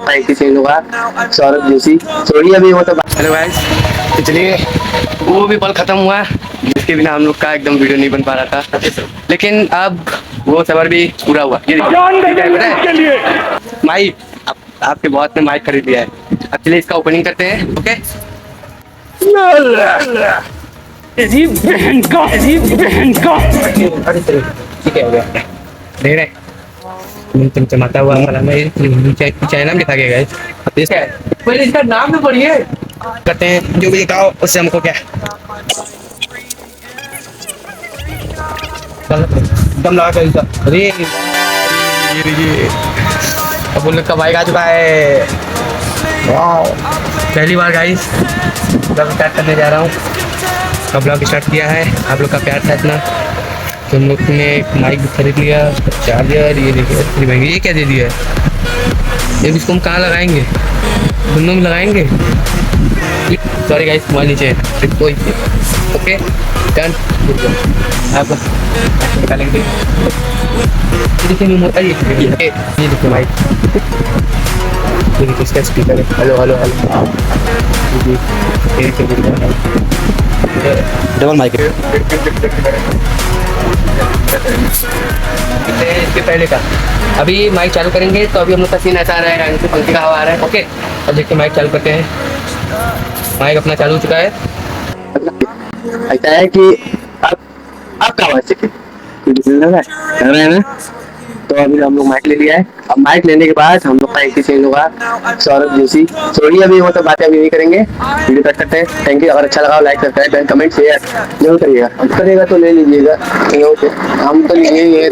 लोग का एक ही चेंज होगा, सौरभ जोशी। छोड़िए अभी वो तो। हेलो गाइस, तो चलिए, वो भी पल खत्म हुआ जिसके बिना हम लोग का एकदम वीडियो नहीं बन पा रहा था, लेकिन अब वो सबर भी पूरा हुआ। ये देखिए माइक, आपके बॉस ने माइक खरीद लिया है। अब चलिए इसका ओपनिंग करते हैं। ओके, ठीक है, हो गया। देख रहे तुम चमकता हुआ चाइना में दिखा गया है। पहले इसका नाम तो पढ़िए। करते हैं जो भी दिखाओ उससे हमको क्या दम लगा कर। अरे अब उन लोग का बाइक आ चुका है। वाह, पहली बार गाइस ब्लॉग स्टार्ट करने जा रहा हूँ। अब ब्लॉग स्टार्ट किया है, आप लोग का प्यार था इतना तो हम लोग ने एक माइक भी खरीद लिया, चार्जर। ये देखिए इतनी महंगी, ये क्या दे दिया है। ये इसको हम कहाँ लगाएंगे, दोनों में लगाएंगे। सॉरी गाइस, तुम्हारे नीचे कोई। ओके डन, आप निकालेंगे। देखिए मोटा, ये देखिए माइक, ये देखिए इसका स्पीकर है। Hello hello hello, double mic है। इसके पहले का अभी माइक चालू करेंगे तो अभी हम लोग का सीन ऐसा आ रहा है, पंखे का हवा आ रहा है। ओके, अब देखिए माइक चालू करते हैं। माइक अपना चालू हो चुका है। ऐसा है कि अब क्या बात लग रहा है ना। तो अभी हम लोग माइक ले लिया है। अब माइक लेने के बाद हम लोग का एक ही चेंज होगा, सौरभ जोशी। छोड़िए अभी वो तो बातें अभी नहीं करेंगे, वीडियो कट करते हैं। Thank you. अगर अच्छा लगा लाइक सब्सक्राइब कमेंट शेयर जरूर करिएगा। करेगा तो ले लीजिएगा, हम तो लिए ही है।